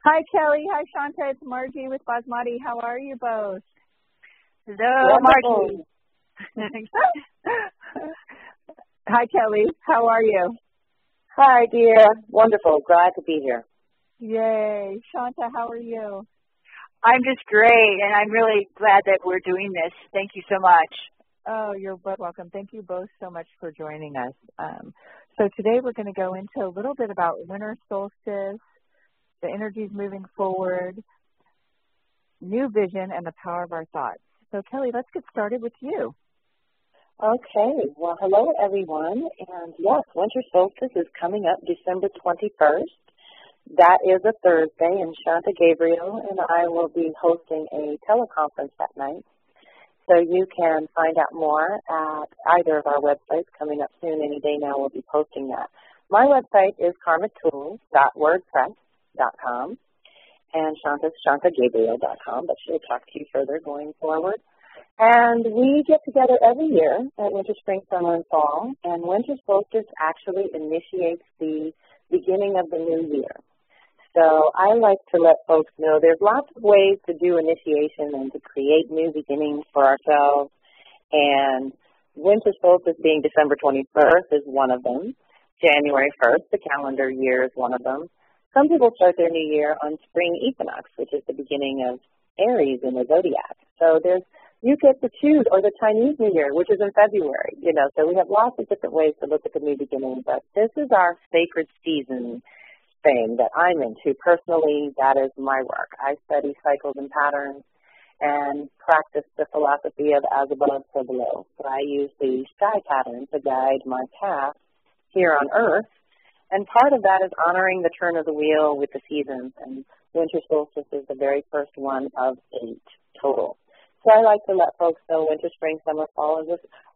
Hi, Kelly. Hi, Shanta. It's Margie with Basmati. How are you both? Hello, Margie. Hi, Kelly. How are you? Hi, dear. Wonderful. Glad to be here. Yay. Shanta, how are you? I'm just great, and I'm really glad that we're doing this. Thank you so much. Oh, you're both welcome. Thank you both so much for joining us. So today we're going to go into a little bit about winter solstice, the energies moving forward, new vision, and the power of our thoughts. So, Kelly, let's get started with you. Okay. Well, hello, everyone. And yes, winter solstice is coming up December 21st. That is a Thursday, and Shanta Gabriel and I will be hosting a teleconference that night. So you can find out more at either of our websites coming up soon. Any day now we'll be posting that. My website is karmatools.wordpress.com, and Shanta's shantagabriel.com, but she'll talk to you further going forward. And we get together every year at winter, spring, summer, and fall, and winter solstice actually initiates the beginning of the new year. So I like to let folks know there's lots of ways to do initiation and to create new beginnings for ourselves, and winter solstice being December 21st is one of them. January 1st, the calendar year, is one of them. Some people start their new year on spring equinox, which is the beginning of Aries in the zodiac. So you get to choose, or the Chinese New Year, which is in February, so we have lots of different ways to look at the new beginning, but this is our sacred season thing that I'm into. Personally, that is my work. I study cycles and patterns and practice the philosophy of as above, so below. So I use the sky pattern to guide my path here on Earth, and part of that is honoring the turn of the wheel with the seasons, and winter solstice is the very first one of 8 total. So I like to let folks know winter, spring, summer, fall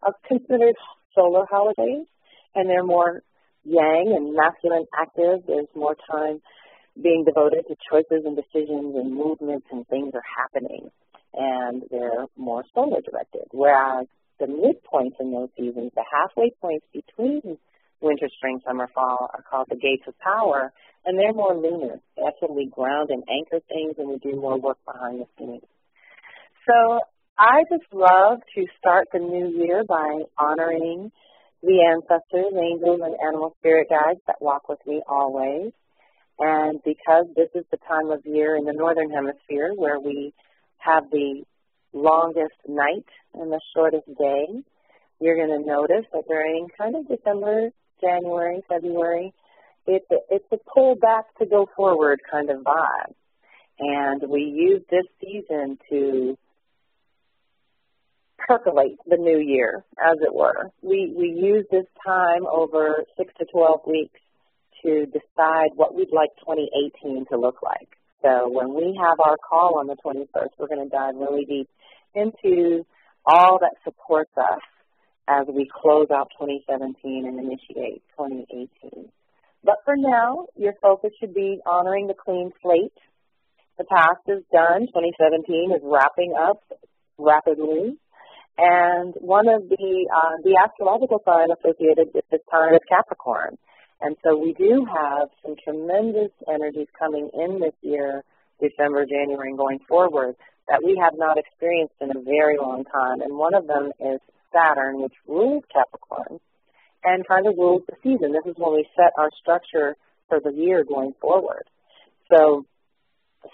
are considered solar holidays, and they're more yang and masculine active. There's more time being devoted to choices and decisions and movements, and things are happening, and they're more solar directed. Whereas the midpoints in those seasons, the halfway points between winter, spring, summer, fall, are called the gates of power, and they're more lunar. That's when we ground and anchor things, and we do more work behind the scenes. So I just love to start the new year by honoring the ancestors, angels, and animal spirit guides that walk with me always. And because this is the time of year in the northern hemisphere where we have the longest night and the shortest day, you're going to notice that during kind of December, January, February, it's a pull back to go forward kind of vibe. And we use this season to percolate the new year, as it were. We use this time over 6 to 12 weeks to decide what we'd like 2018 to look like. So when we have our call on the 21st, we're going to dive really deep into all that supports us as we close out 2017 and initiate 2018. But for now, your focus should be honoring the clean slate. The past is done. 2017 is wrapping up rapidly. And one of the astrological sign associated with this time is Capricorn. And so we do have some tremendous energies coming in this year, December, January, and going forward, that we have not experienced in a very long time. And one of them is Saturn, which rules Capricorn and kind of rules the season. This is when we set our structure for the year going forward. So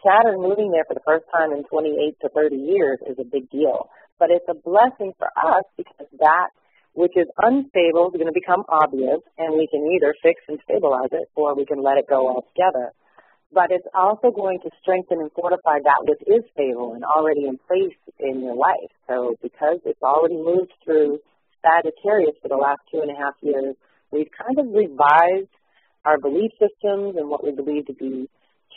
Saturn moving there for the first time in 28 to 30 years is a big deal. But it's a blessing for us because that which is unstable is going to become obvious, and we can either fix and stabilize it or we can let it go altogether. But it's also going to strengthen and fortify that which is stable and already in place in your life. So because it's already moved through Sagittarius for the last 2.5 years, we've kind of revised our belief systems and what we believe to be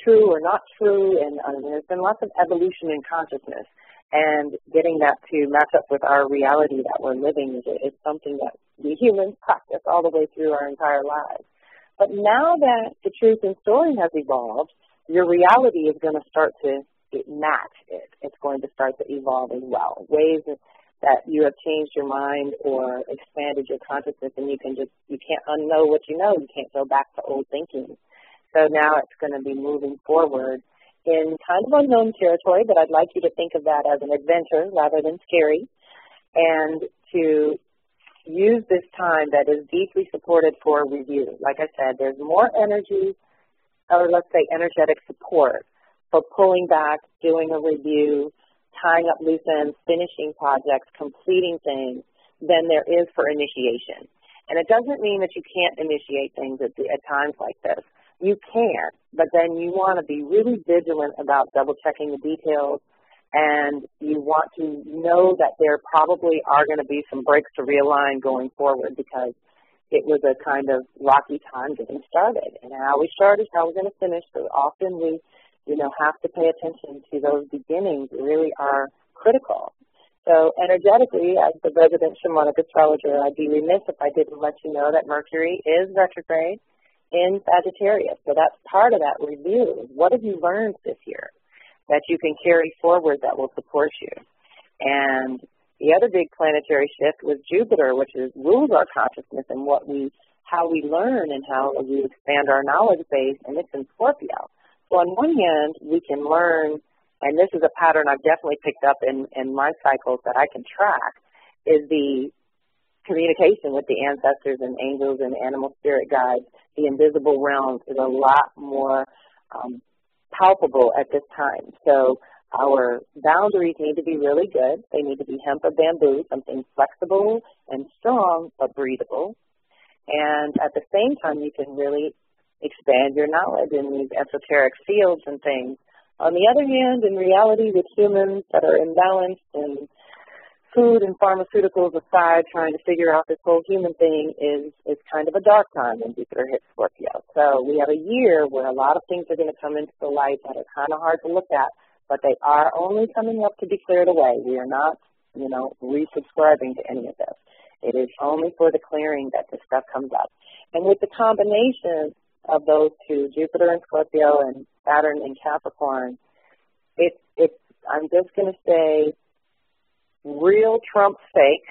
true or not true, and there's been lots of evolution in consciousness. And getting that to match up with our reality that we're living is something that we humans practice all the way through our entire lives. But now that the truth and story has evolved, your reality is going to start to match it. It's going to start to evolve as well. Ways that you have changed your mind or expanded your consciousness, and you can't unknow what you know. You can't go back to old thinking. So now it's going to be moving forward in kind of unknown territory, but I'd like you to think of that as an adventure rather than scary, and to use this time that is deeply supported for review. Like I said, there's more energy, or let's say energetic support, for pulling back, doing a review, tying up loose ends, finishing projects, completing things, than there is for initiation. And it doesn't mean that you can't initiate things at times like this. You can, but then you want to be really vigilant about double-checking the details, and you want to know that there probably are going to be some breaks to realign going forward, because it was a kind of rocky time getting started. And how we start is how we're going to finish. So often we, have to pay attention to those beginnings. Really are critical. So energetically, as the resident shamanic astrologer, I'd be remiss if I didn't let you know that Mercury is retrograde in Sagittarius. So that's part of that review. What have you learned this year that you can carry forward that will support you? And the other big planetary shift was Jupiter, which rules our consciousness and how we learn and how we expand our knowledge base, and it's in Scorpio. So on one hand, we can learn, and this is a pattern I've definitely picked up in my cycles that I can track, is the communication with the ancestors and angels and animal spirit guides. The invisible realms is a lot more palpable at this time. So our boundaries need to be really good. They need to be hemp or bamboo, something flexible and strong but breathable. And at the same time, you can really expand your knowledge in these esoteric fields and things. On the other hand, in reality, with humans that are imbalanced and food and pharmaceuticals aside, trying to figure out this whole human thing is kind of a dark time when Jupiter hits Scorpio. So we have a year where a lot of things are going to come into the light that are kind of hard to look at, but they are only coming up to be cleared away. We are not, resubscribing to any of this. It is only for the clearing that this stuff comes up. And with the combination of those two, Jupiter in Scorpio and Saturn in Capricorn, I'm just going to say, real trumps fake,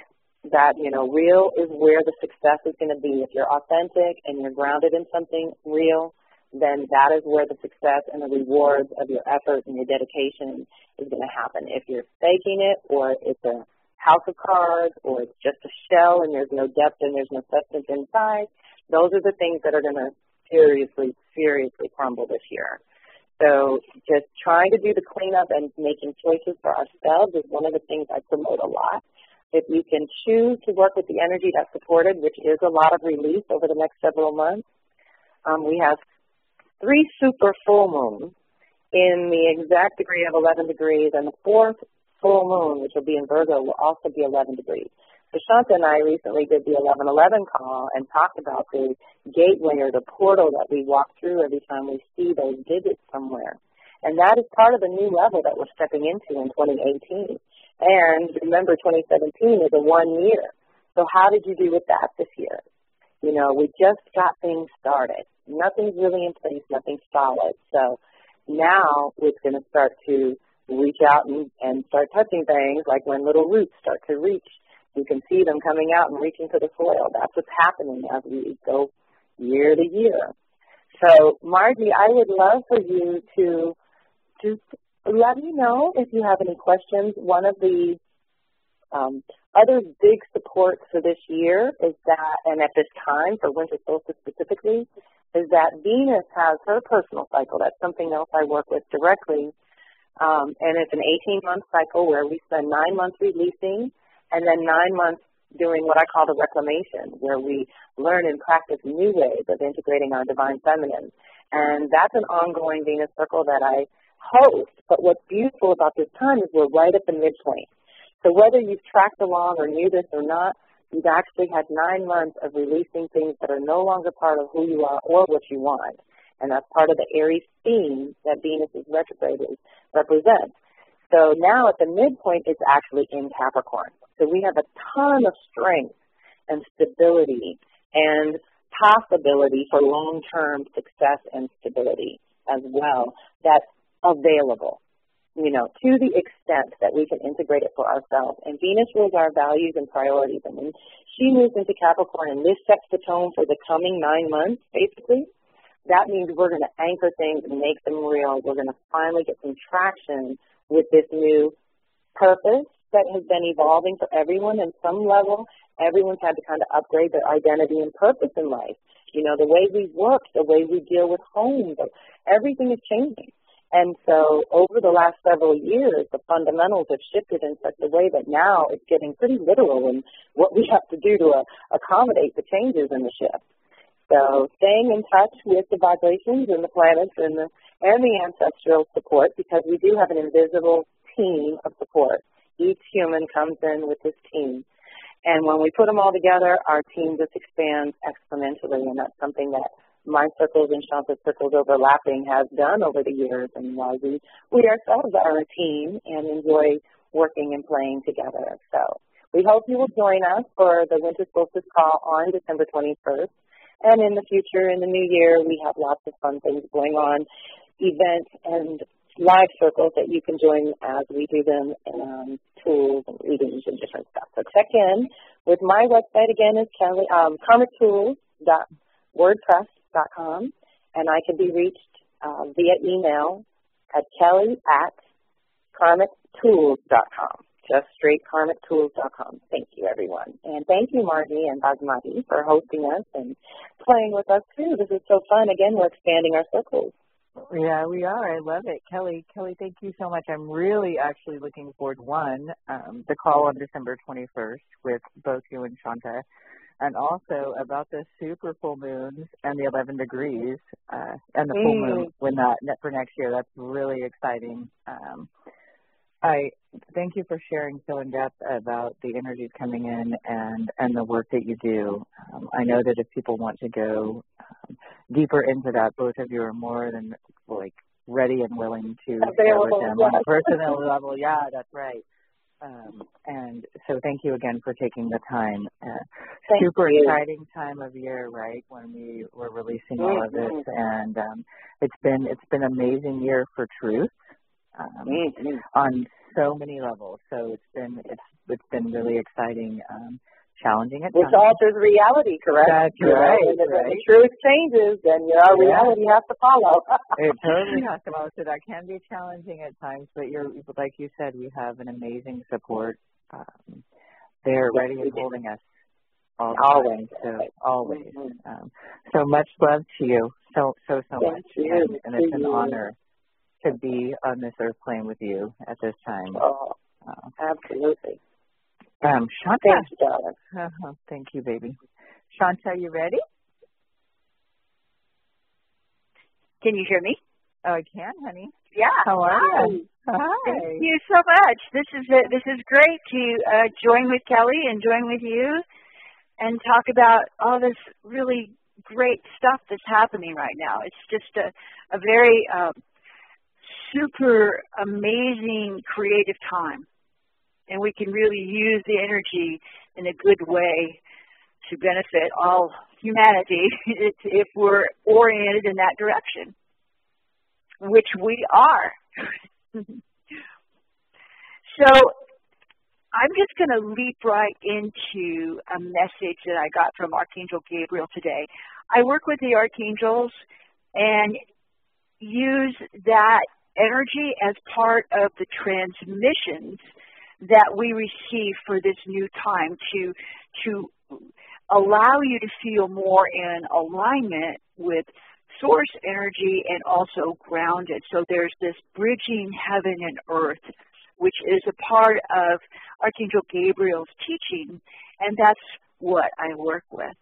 that, real is where the success is going to be. If you're authentic and you're grounded in something real, then that is where the success and the rewards of your effort and your dedication is going to happen. If you're faking it, or it's a house of cards, or it's just a shell and there's no depth and there's no substance inside, those are the things that are going to seriously, seriously crumble this year. So just trying to do the cleanup and making choices for ourselves is one of the things I promote a lot. If you can choose to work with the energy that's supported, which is a lot of release over the next several months, we have 3 super full moons in the exact degree of 11 degrees, and the 4th full moon, which will be in Virgo, will also be 11 degrees. So Shanta and I recently did the 1111 call and talked about the gateway or the portal that we walk through every time we see those digits somewhere. And that is part of the new level that we're stepping into in 2018. And remember, 2017 is a 1 year. So how did you do with that this year? We just got things started. Nothing's really in place, nothing's solid. So now it's going to start to reach out and start touching things, like when little roots start to reach. You can see them coming out and reaching to the soil. That's what's happening as we go year to year. So, Margie, I would love for you to let me know if you have any questions. One of the other big supports for this year is that, and at this time, for Winter Solstice specifically, is that Venus has her personal cycle. That's something else I work with directly. And it's an 18-month cycle where we spend 9 months releasing, and then 9 months doing what I call the reclamation, where we learn and practice new ways of integrating our divine feminine. And that's an ongoing Venus circle that I host. But what's beautiful about this time is we're right at the midpoint. So whether you've tracked along or knew this or not, you've actually had 9 months of releasing things that are no longer part of who you are or what you want. And that's part of the Aries theme that Venus's retrograde represents. So now at the midpoint, it's actually in Capricorn. So we have a ton of strength and stability and possibility for long-term success and stability as well that's available, to the extent that we can integrate it for ourselves. And Venus rules our values and priorities. And when she moves into Capricorn, and this sets the tone for the coming 9 months, basically, that means we're going to anchor things and make them real. We're going to finally get some traction with this new purpose that has been evolving for everyone in some level. Everyone's had to kind of upgrade their identity and purpose in life. You know, the way we work, the way we deal with homes, everything is changing. And so over the last several years, the fundamentals have shifted in such a way that now it's getting pretty literal in what we have to do to accommodate the changes in the shift. So staying in touch with the vibrations and the planets and the ancestral support, because we do have an invisible team of support. Each human comes in with this team. And when we put them all together, our team just expands exponentially, and that's something that my circles and Shanta's circles overlapping has done over the years, and why we ourselves are a team and enjoy working and playing together. So we hope you will join us for the Winter Solstice call on December 21st. And in the future, in the new year, we have lots of fun things going on, events and live circles that you can join as we do them, and tools and readings and different stuff. So check in with my website again is karmictools.wordpress.com, and I can be reached via email at kelly@karmictools.com. Just straight karmictools.com. Thank you, everyone. And thank you, Margie and Basmati, for hosting us and playing with us, too. This is so fun. Again, we're expanding our circles. Yeah, we are. I love it. Kelly, thank you so much. I'm really actually looking forward, the call on December 21st with both you and Shanta, and also about the super full moons and the 11 degrees and the full moon for next year. That's really exciting. I thank you for sharing so in depth about the energies coming in and the work that you do. I know that if people want to go deeper into that, both of you are more than ready and willing to share with them on a personal level. Yeah, that's right. And so thank you again for taking the time. Super exciting time of year, right, when we were releasing all of this, and it's been an amazing year for truth. On so many levels. So it's been really exciting, challenging at times. Which alters reality, correct? That's right. When the truth changes, then our reality has to follow. It totally has to follow. So that can be challenging at times, but like you said, we have an amazing support. They're ready and holding us always. So always. So much love to you. So much. And it's an honor to be on this earth plane with you at this time. Oh, absolutely. Shanta. Thank you, darling. Thank you, baby. Shanta, you ready? Can you hear me? Oh, I can, honey. Yeah. How are you? Hi. Thank you so much. This is great to join with Kelly and join with you and talk about all this really great stuff that's happening right now. It's just a very super amazing creative time, and we can really use the energy in a good way to benefit all humanity if we're oriented in that direction, which we are. So I'm just going to leap right into a message that I got from Archangel Gabriel today. I work with the archangels and use that energy as part of the transmissions that we receive for this new time to allow you to feel more in alignment with source energy and also grounded. So there's this bridging heaven and earth, which is a part of Archangel Gabriel's teaching, and that's what I work with.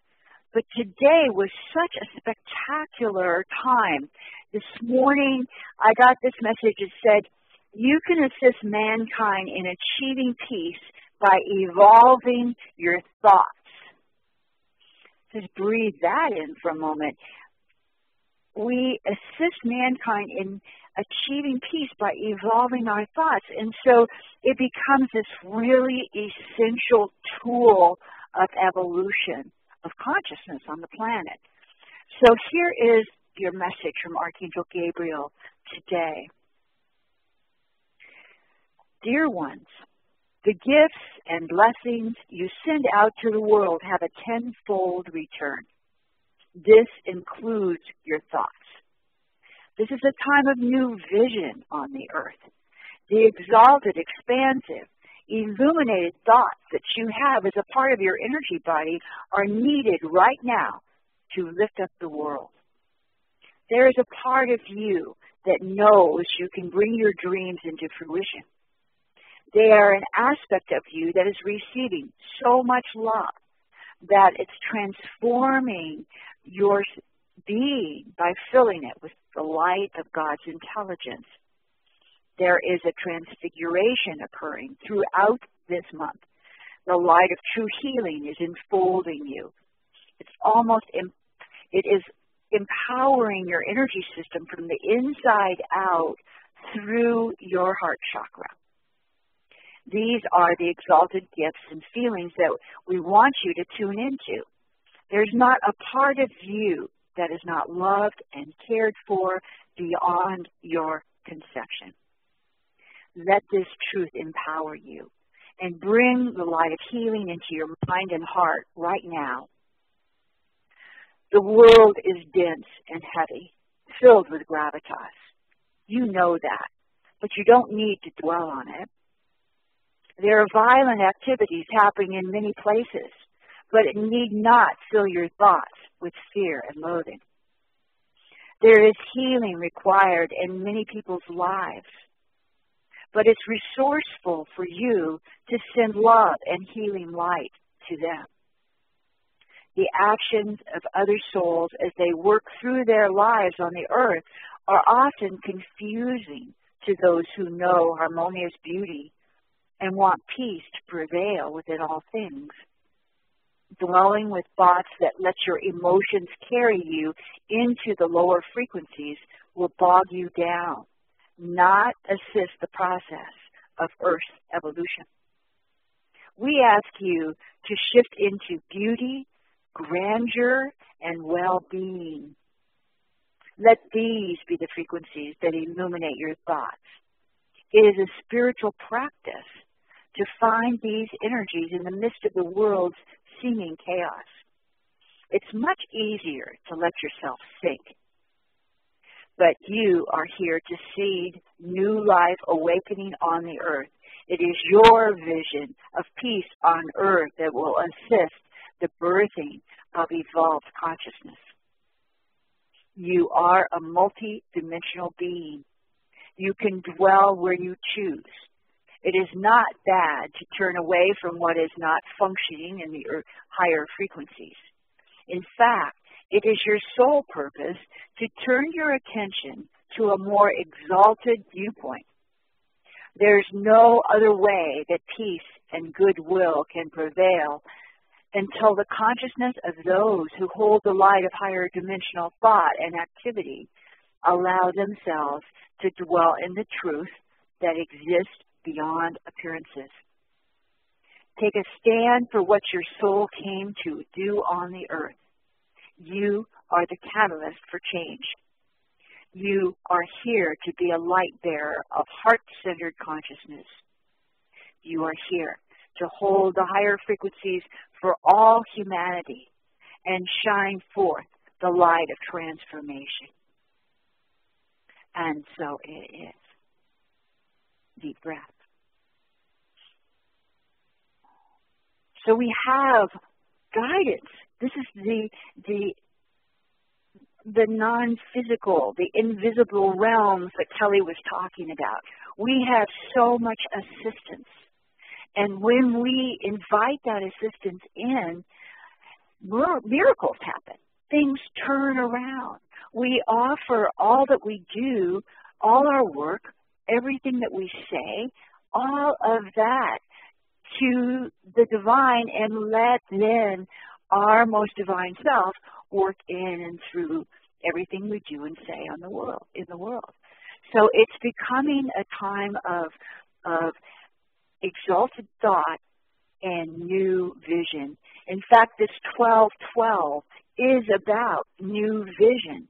But today was such a spectacular time. This morning, I got this message that said, you can assist mankind in achieving peace by evolving your thoughts. Just breathe that in for a moment. We assist mankind in achieving peace by evolving our thoughts. And so it becomes this really essential tool of evolution, of consciousness on the planet. So here is your message from Archangel Gabriel today. Dear ones, the gifts and blessings you send out to the world have a tenfold return. This includes your thoughts. This is a time of new vision on the earth. The exalted, expansive, illuminated thoughts that you have as a part of your energy body are needed right now to lift up the world. There is a part of you that knows you can bring your dreams into fruition. They are an aspect of you that is receiving so much love that it's transforming your being by filling it with the light of God's intelligence. There is a transfiguration occurring throughout this month. The light of true healing is enfolding you. It is empowering your energy system from the inside out through your heart chakra. These are the exalted gifts and feelings that we want you to tune into. There's not a part of you that is not loved and cared for beyond your conception. Let this truth empower you and bring the light of healing into your mind and heart right now. The world is dense and heavy, filled with gravitas. You know that, but you don't need to dwell on it. There are violent activities happening in many places, but it need not fill your thoughts with fear and loathing. There is healing required in many people's lives, but it's resourceful for you to send love and healing light to them. The actions of other souls as they work through their lives on the earth are often confusing to those who know harmonious beauty and want peace to prevail within all things. Dwelling with thoughts that let your emotions carry you into the lower frequencies will bog you down, not assist the process of Earth's evolution. We ask you to shift into beauty, grandeur, and well-being. Let these be the frequencies that illuminate your thoughts. It is a spiritual practice to find these energies in the midst of the world's seeming chaos. It's much easier to let yourself sink. But you are here to seed new life awakening on the earth. It is your vision of peace on earth that will assist the birthing of evolved consciousness. You are a multi-dimensional being. You can dwell where you choose. It is not bad to turn away from what is not functioning in the higher frequencies. In fact, it is your sole purpose to turn your attention to a more exalted viewpoint. There's no other way that peace and goodwill can prevail until the consciousness of those who hold the light of higher dimensional thought and activity allow themselves to dwell in the truth that exists beyond appearances. Take a stand for what your soul came to do on the earth. You are the catalyst for change. You are here to be a light bearer of heart-centered consciousness. You are here to hold the higher frequencies for all humanity and shine forth the light of transformation. And so it is. Deep breath. So we have guidance. This is the non-physical, the invisible realms that Kelly was talking about. We have so much assistance. And when we invite that assistance in, miracles happen. Things turn around. We offer all that we do, all our work, everything that we say, all of that to the divine, and let then our most divine self work in and through everything we do and say in the world. So it's becoming a time of exalted thought and new vision. In fact, this 12-12 is about new vision.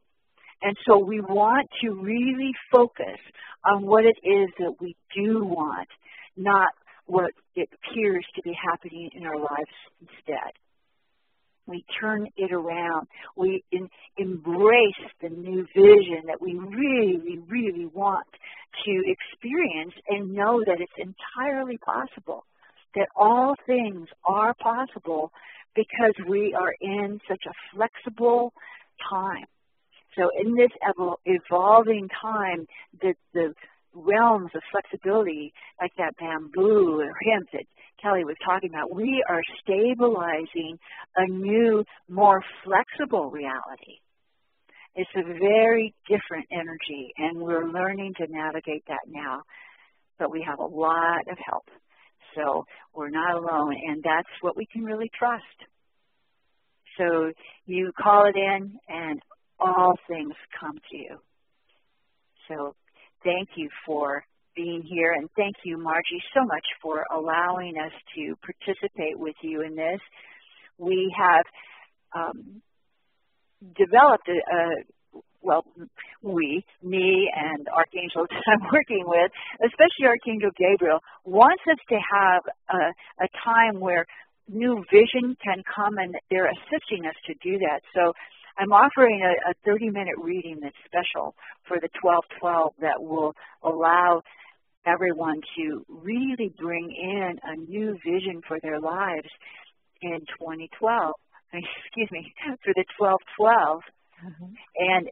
And so we want to really focus on what it is that we do want, not what it appears to be happening in our lives instead. We turn it around. We embrace the new vision that we really, really want to experience and know that it's entirely possible, that all things are possible because we are in such a flexible time. So in this evolving time, the realms of flexibility, like that bamboo or hemp that Kelly was talking about, we are stabilizing a new, more flexible reality. It's a very different energy, and we're learning to navigate that now. But we have a lot of help. So we're not alone, and that's what we can really trust. So you call it in, and all things come to you. So thank you for being here, and thank you, Margie, so much for allowing us to participate with you in this. We have developed me and archangels I'm working with, especially Archangel Gabriel, wants us to have a time where new vision can come, and they're assisting us to do that. So I'm offering a 30-minute reading that's special for the 12/12 that will allow everyone to really bring in a new vision for their lives in 2012. Excuse me, for the 12/12, and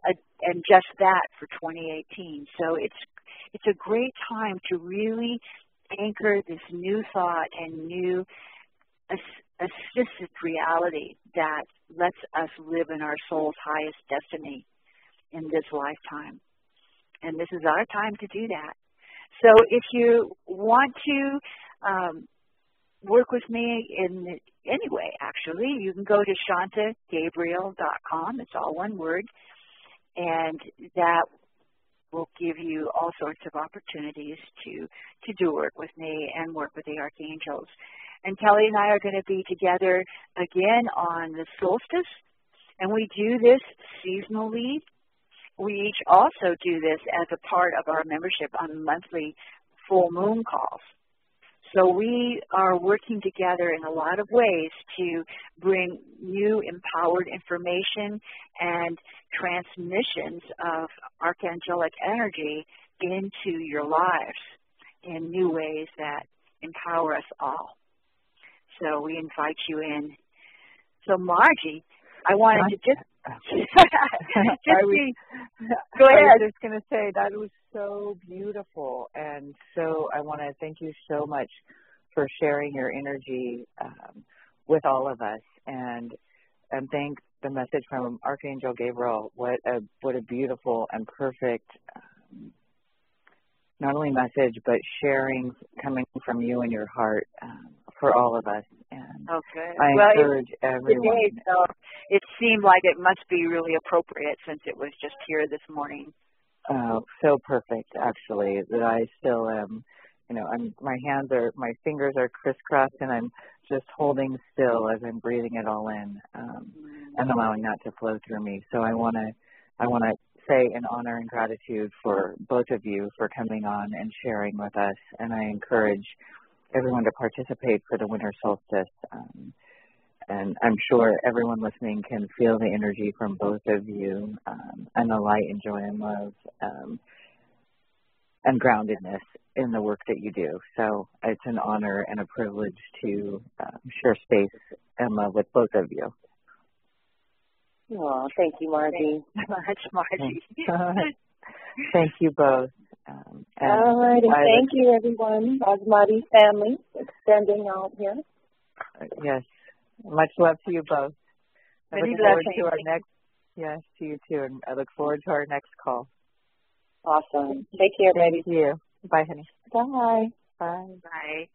just that for 2018. So it's a great time to really anchor this new thought and new assisted reality that lets us live in our soul's highest destiny in this lifetime. And this is our time to do that. So if you want to work with me in any way, actually, you can go to shantagabriel.com. It's all one word. And that will give you all sorts of opportunities to do work with me and work with the archangels. And Kelly and I are going to be together again on the solstice, and we do this seasonally. We each also do this as a part of our membership on monthly full moon calls. So we are working together in a lot of ways to bring new empowered information and transmissions of archangelic energy into your lives in new ways that empower us all. So we invite you in. So Margie, I wanted to just go ahead. I was just going to say that was so beautiful, and so I want to thank you so much for sharing your energy with all of us, and thank the message from Archangel Gabriel. What a beautiful and perfect not only message, but sharing coming from you and your heart for all of us. And I encourage everyone. Today, so it seemed like it must be really appropriate since it was just here this morning. So perfect, actually, that I still am, my fingers are crisscrossed, and I'm just holding still as I'm breathing it all in and allowing that to flow through me. So I want to say in honor and gratitude for both of you for coming on and sharing with us, and I encourage everyone to participate for the winter solstice. And I'm sure everyone listening can feel the energy from both of you and the light and joy and love and groundedness in the work that you do. So it's an honor and a privilege to share space and love with both of you. Oh, thank you, Margie. That's Margie. Thank you both. All right, and thank you, everyone. Margie's family extending out here. Yes. Much love to you both. I look forward to our next, yes, to you too. And I look forward to our next call. Awesome. Take care, baby. Thank you. Bye, honey. Bye. Bye. Bye.